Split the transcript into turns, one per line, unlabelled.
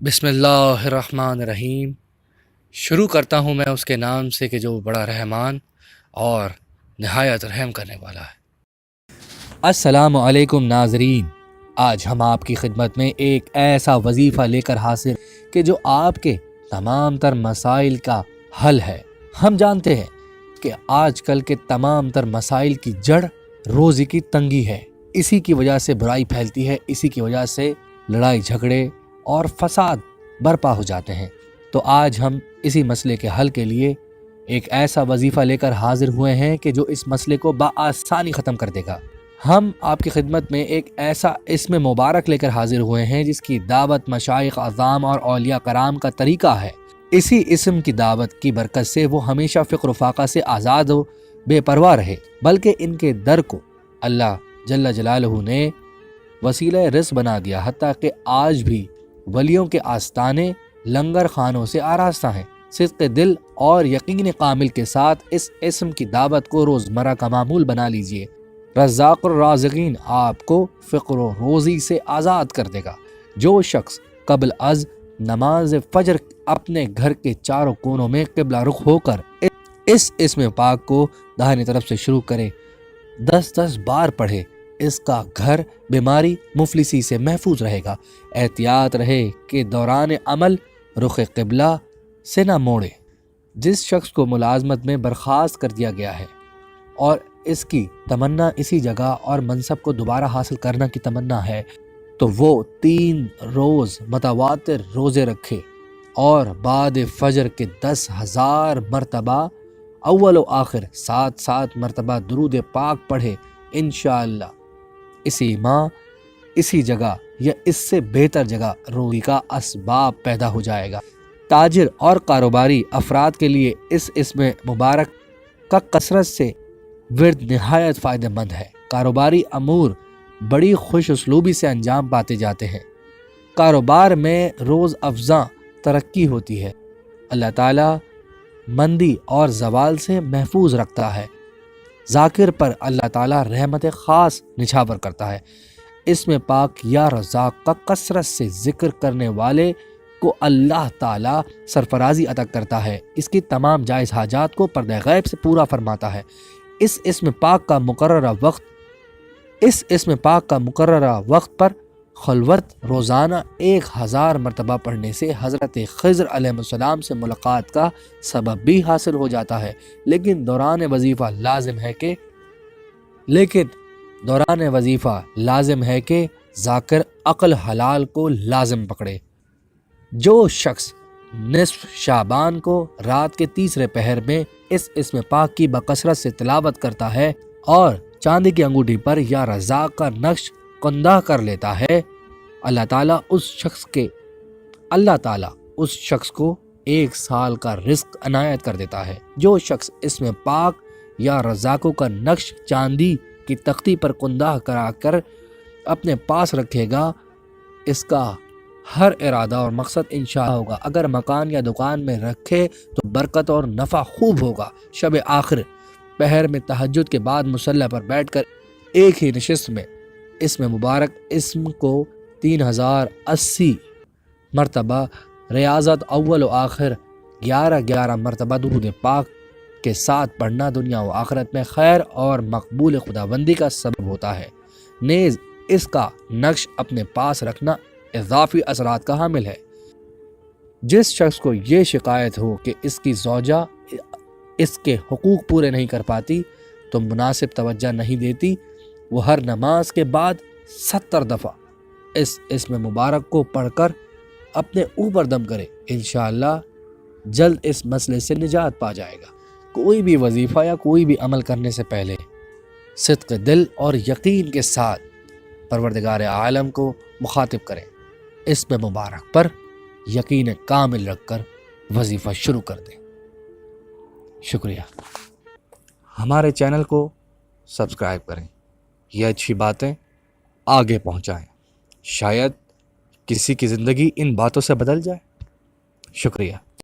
بسم اللہ الرحمن الرحیم۔ شروع کرتا ہوں میں اس کے نام سے کہ جو بڑا رحمان اور نہایت رحم کرنے والا ہے۔ السلام علیکم ناظرین، آج ہم آپ کی خدمت میں ایک ایسا وظیفہ لے کر حاضر کہ جو آپ کے تمام تر مسائل کا حل ہے۔ ہم جانتے ہیں کہ آج کل کے تمام تر مسائل کی جڑ روزی کی تنگی ہے۔ اسی کی وجہ سے برائی پھیلتی ہے، اسی کی وجہ سے لڑائی جھگڑے اور فساد برپا ہو جاتے ہیں۔ تو آج ہم اسی مسئلے کے حل کے لیے ایک ایسا وظیفہ لے کر حاضر ہوئے ہیں کہ جو اس مسئلے کو بآسانی ختم کر دے گا۔ ہم آپ کی خدمت میں ایک ایسا اسم مبارک لے کر حاضر ہوئے ہیں جس کی دعوت مشائخ اعظام اور اولیاء کرام کا طریقہ ہے۔ اسی اسم کی دعوت کی برکت سے وہ ہمیشہ فقر و فاقہ سے آزاد و بے پرواہ رہے، بلکہ ان کے در کو اللہ جل جلالہ نے وسیلہ رزق بنا دیا، حتیٰ کہ آج بھی ولیوں کے آستانے لنگر خانوں سے آراستہ ہیں۔ صدق دل اور یقین کامل کے ساتھ اس اسم کی دعوت کو روزمرہ کا معمول بنا لیجئے۔ رزاق الرازقین آپ کو فقر و روزی سے آزاد کر دے گا۔ جو شخص قبل از نماز فجر اپنے گھر کے چاروں کونوں میں قبلہ رخ ہو کر اس اسم پاک کو داہنی طرف سے شروع کرے، 10 بار پڑھے، اس کا گھر بیماری مفلسی سے محفوظ رہے گا۔ احتیاط رہے کہ دوران عمل رخ قبلہ سے نہ موڑے۔ جس شخص کو ملازمت میں برخاست کر دیا گیا ہے اور اس کی تمنا اسی جگہ اور منصب کو دوبارہ حاصل کرنا کی تمنا ہے، تو وہ 3 روز متواتر روزے رکھے اور بعد فجر کے 10,000 مرتبہ اول و آخر 7 مرتبہ درود پاک پڑھے۔ انشاءاللہ اسی ماہ اسی جگہ یا اس سے بہتر جگہ روزی کا اسباب پیدا ہو جائے گا۔ تاجر اور کاروباری افراد کے لیے اس اسم مبارک کا کثرت سے ورد نہایت فائدہ مند ہے۔ کاروباری امور بڑی خوش اسلوبی سے انجام پاتے جاتے ہیں۔ کاروبار میں روز افزاں ترقی ہوتی ہے۔ اللہ تعالیٰ مندی اور زوال سے محفوظ رکھتا ہے۔ ذاکر پر اللہ تعالیٰ رحمت خاص نچھاور کرتا ہے۔ اسم پاک یا رزاق کا کثرت سے ذکر کرنے والے کو اللہ تعالیٰ سرفرازی عطا کرتا ہے، اس کی تمام جائز حاجات کو پردہ غیب سے پورا فرماتا ہے۔ اس اسم پاک کا مقررہ وقت پر خلوت روزانہ 1000 مرتبہ پڑھنے سے حضرت خضر علیہ السلام سے ملاقات کا سبب بھی حاصل ہو جاتا ہے۔ لیکن دوران وظیفہ لازم ہے کہ ذاکر عقل حلال کو لازم پکڑے۔ جو شخص نصف شعبان کو رات کے تیسرے پہر میں اس اسم پاک کی بکثرت سے تلاوت کرتا ہے اور چاندی کی انگوٹھی پر یا رزاق کا نقش کندہ کر لیتا ہے، اللہ تعالیٰ اس شخص کو 1 سال کا رزق عنایت کر دیتا ہے۔ جو شخص اسم پاک یا رزاقوں کا نقش چاندی کی تختی پر کندہ کرا کر اپنے پاس رکھے گا، اس کا ہر ارادہ اور مقصد انشاءاللہ ہوگا۔ اگر مکان یا دکان میں رکھے تو برکت اور نفع خوب ہوگا۔ شب آخر پہر میں تہجد کے بعد مصلی پر بیٹھ کر ایک ہی نشست میں اسم مبارک اسم کو 3080 مرتبہ ریاضت اول و آخر 11 مرتبہ درود پاک کے ساتھ پڑھنا دنیا و آخرت میں خیر اور مقبول خداوندی کا سبب ہوتا ہے۔ نیز اس کا نقش اپنے پاس رکھنا اضافی اثرات کا حامل ہے۔ جس شخص کو یہ شکایت ہو کہ اس کی زوجہ اس کے حقوق پورے نہیں کر پاتی تو مناسب توجہ نہیں دیتی، وہ ہر نماز کے بعد 70 دفعہ اس اسم مبارک کو پڑھ کر اپنے اوپر دم کرے، انشاءاللہ جلد اس مسئلے سے نجات پا جائے گا۔ کوئی بھی وظیفہ یا کوئی بھی عمل کرنے سے پہلے صدق دل اور یقین کے ساتھ پروردگار عالم کو مخاطب کریں۔ اسم مبارک پر یقین کامل رکھ کر وظیفہ شروع کر دیں۔ شکریہ۔ ہمارے چینل کو سبسکرائب کریں، یہ اچھی باتیں آگے پہنچائیں، شاید کسی کی زندگی ان باتوں سے بدل جائے۔ شکریہ۔